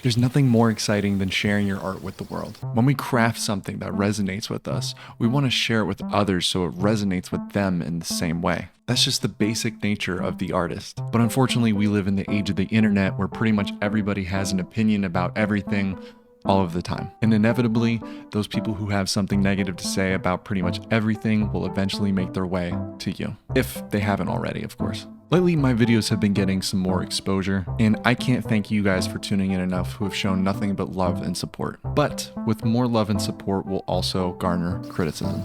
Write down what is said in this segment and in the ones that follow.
There's nothing more exciting than sharing your art with the world. When we craft something that resonates with us, we want to share it with others so it resonates with them in the same way. That's just the basic nature of the artist. But unfortunately, we live in the age of the internet where pretty much everybody has an opinion about everything all of the time. And inevitably, those people who have something negative to say about pretty much everything will eventually make their way to you. If they haven't already, of course. Lately, my videos have been getting some more exposure, and I can't thank you guys for tuning in enough who have shown nothing but love and support. But with more love and support will also garner criticism.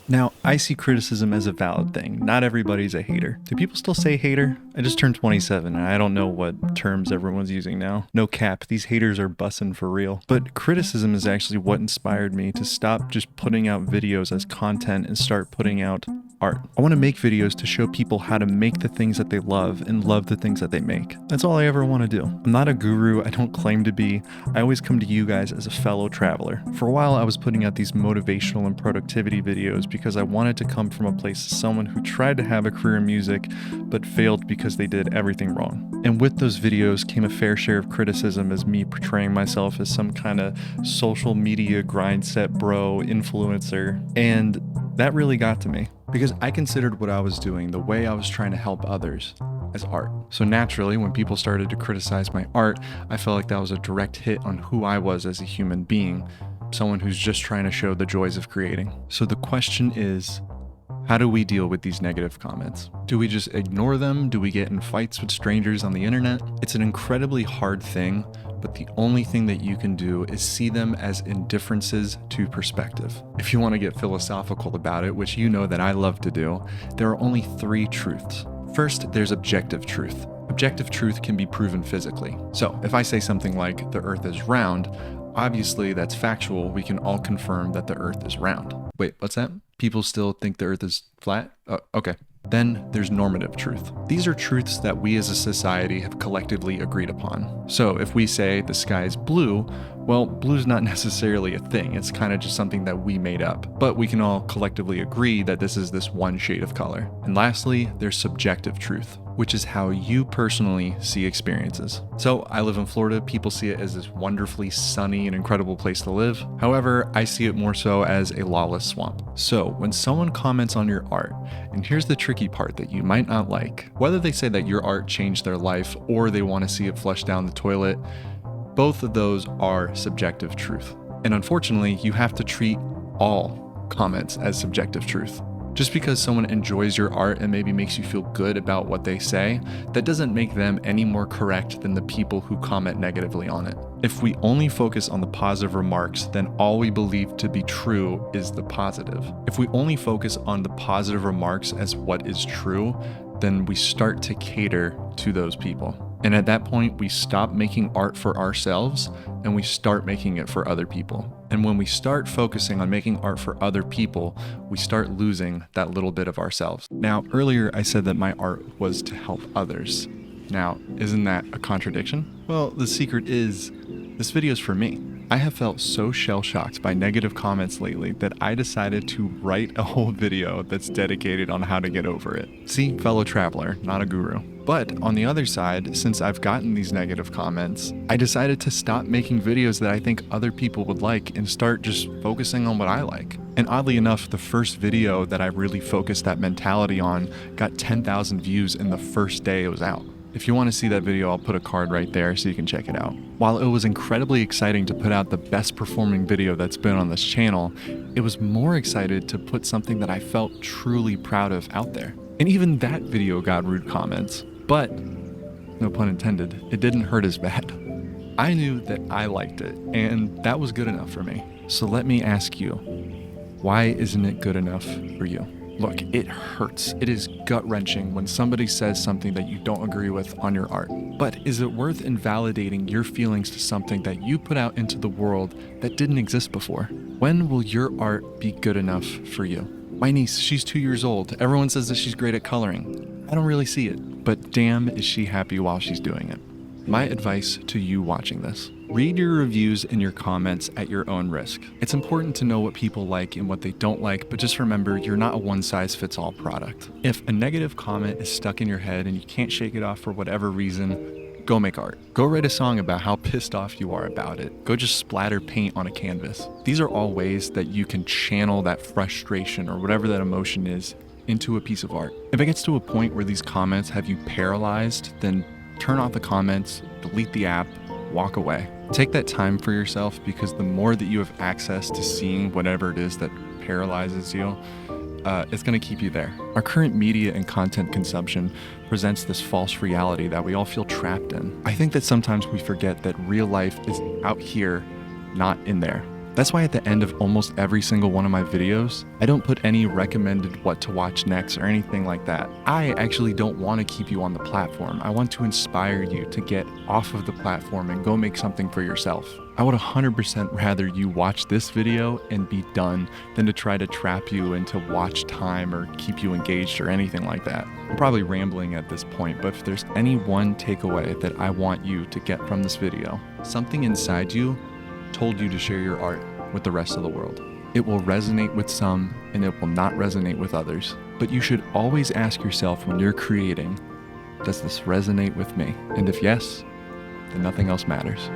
Now, I see criticism as a valid thing. Not everybody's a hater. Do people still say hater? I just turned 27 and I don't know what terms everyone's using now. No cap, these haters are bussin' for real. But criticism is actually what inspired me to stop just putting out videos as content and start putting out art. I want to make videos to show people how to make the things that they love and love the things that they make. That's all I ever want to do. I'm not a guru, I don't claim to be. I always come to you guys as a fellow traveler. For a while I was putting out these motivational and productivity videos because I wanted to come from a place of someone who tried to have a career in music but failed because they did everything wrong. And with those videos came a fair share of criticism as me portraying myself as some kind of social media grind set bro influencer, and that really got to me. Because I considered what I was doing, the way I was trying to help others, as art. So naturally, when people started to criticize my art, I felt like that was a direct hit on who I was as a human being, someone who's just trying to show the joys of creating. So the question is, how do we deal with these negative comments? Do we just ignore them? Do we get in fights with strangers on the internet? It's an incredibly hard thing, but the only thing that you can do is see them as indifferences to perspective. If you want to get philosophical about it, which you know that I love to do, there are only three truths. First, there's objective truth. Objective truth can be proven physically. So if I say something like the earth is round, obviously that's factual. We can all confirm that the earth is round. Wait, what's that? People still think the earth is flat? Okay. Then there's normative truth. These are truths that we as a society have collectively agreed upon. So if we say the sky is blue, well, blue's not necessarily a thing. It's kind of just something that we made up. But we can all collectively agree that this is this one shade of color. And lastly, there's subjective truth, which is how you personally see experiences. So I live in Florida. People see it as this wonderfully sunny and incredible place to live. However, I see it more so as a lawless swamp. So when someone comments on your art, and here's the tricky part that you might not like, whether they say that your art changed their life or they want to see it flush down the toilet, both of those are subjective truth. And unfortunately, you have to treat all comments as subjective truth. Just because someone enjoys your art and maybe makes you feel good about what they say, that doesn't make them any more correct than the people who comment negatively on it. If we only focus on the positive remarks, then all we believe to be true is the positive. If we only focus on the positive remarks as what is true, then we start to cater to those people. And at that point, we stop making art for ourselves and we start making it for other people. And when we start focusing on making art for other people, we start losing that little bit of ourselves. Now, earlier I said that my art was to help others. Now, isn't that a contradiction? Well, the secret is, this video is for me. I have felt so shell-shocked by negative comments lately that I decided to write a whole video that's dedicated on how to get over it. See, fellow traveler, not a guru. But on the other side, since I've gotten these negative comments, I decided to stop making videos that I think other people would like and start just focusing on what I like. And oddly enough, the first video that I really focused that mentality on got 10,000 views in the first day it was out. If you want to see that video, I'll put a card right there so you can check it out. While it was incredibly exciting to put out the best performing video that's been on this channel, it was more excited to put something that I felt truly proud of out there. And even that video got rude comments, but, no pun intended, it didn't hurt as bad. I knew that I liked it, and that was good enough for me. So let me ask you, why isn't it good enough for you? Look, it hurts. It is gut-wrenching when somebody says something that you don't agree with on your art. But is it worth invalidating your feelings to something that you put out into the world that didn't exist before? When will your art be good enough for you? My niece, she's 2 years old. Everyone says that she's great at coloring. I don't really see it, but damn is she happy while she's doing it. My advice to you watching this: read your reviews and your comments at your own risk. It's important to know what people like and what they don't like, but just remember, you're not a one-size-fits-all product. If a negative comment is stuck in your head and you can't shake it off for whatever reason, Go make art. Go write a song about how pissed off you are about it. Go just splatter paint on a canvas. These are all ways that you can channel that frustration or whatever that emotion is into a piece of art. If it gets to a point where these comments have you paralyzed, then turn off the comments, delete the app, walk away. Take that time for yourself, because the more that you have access to seeing whatever it is that paralyzes you, it's going to keep you there. Our current media and content consumption presents this false reality that we all feel trapped in. I think that sometimes we forget that real life is out here, not in there. That's why at the end of almost every single one of my videos, I don't put any recommended what to watch next or anything like that. I actually don't want to keep you on the platform. I want to inspire you to get off of the platform and go make something for yourself. I would 100% rather you watch this video and be done than to try to trap you into watch time or keep you engaged or anything like that. I'm probably rambling at this point, but if there's any one takeaway that I want you to get from this video, something inside you told you to share your art with the rest of the world. It will resonate with some and it will not resonate with others. But you should always ask yourself when you're creating, does this resonate with me? And if yes, then nothing else matters.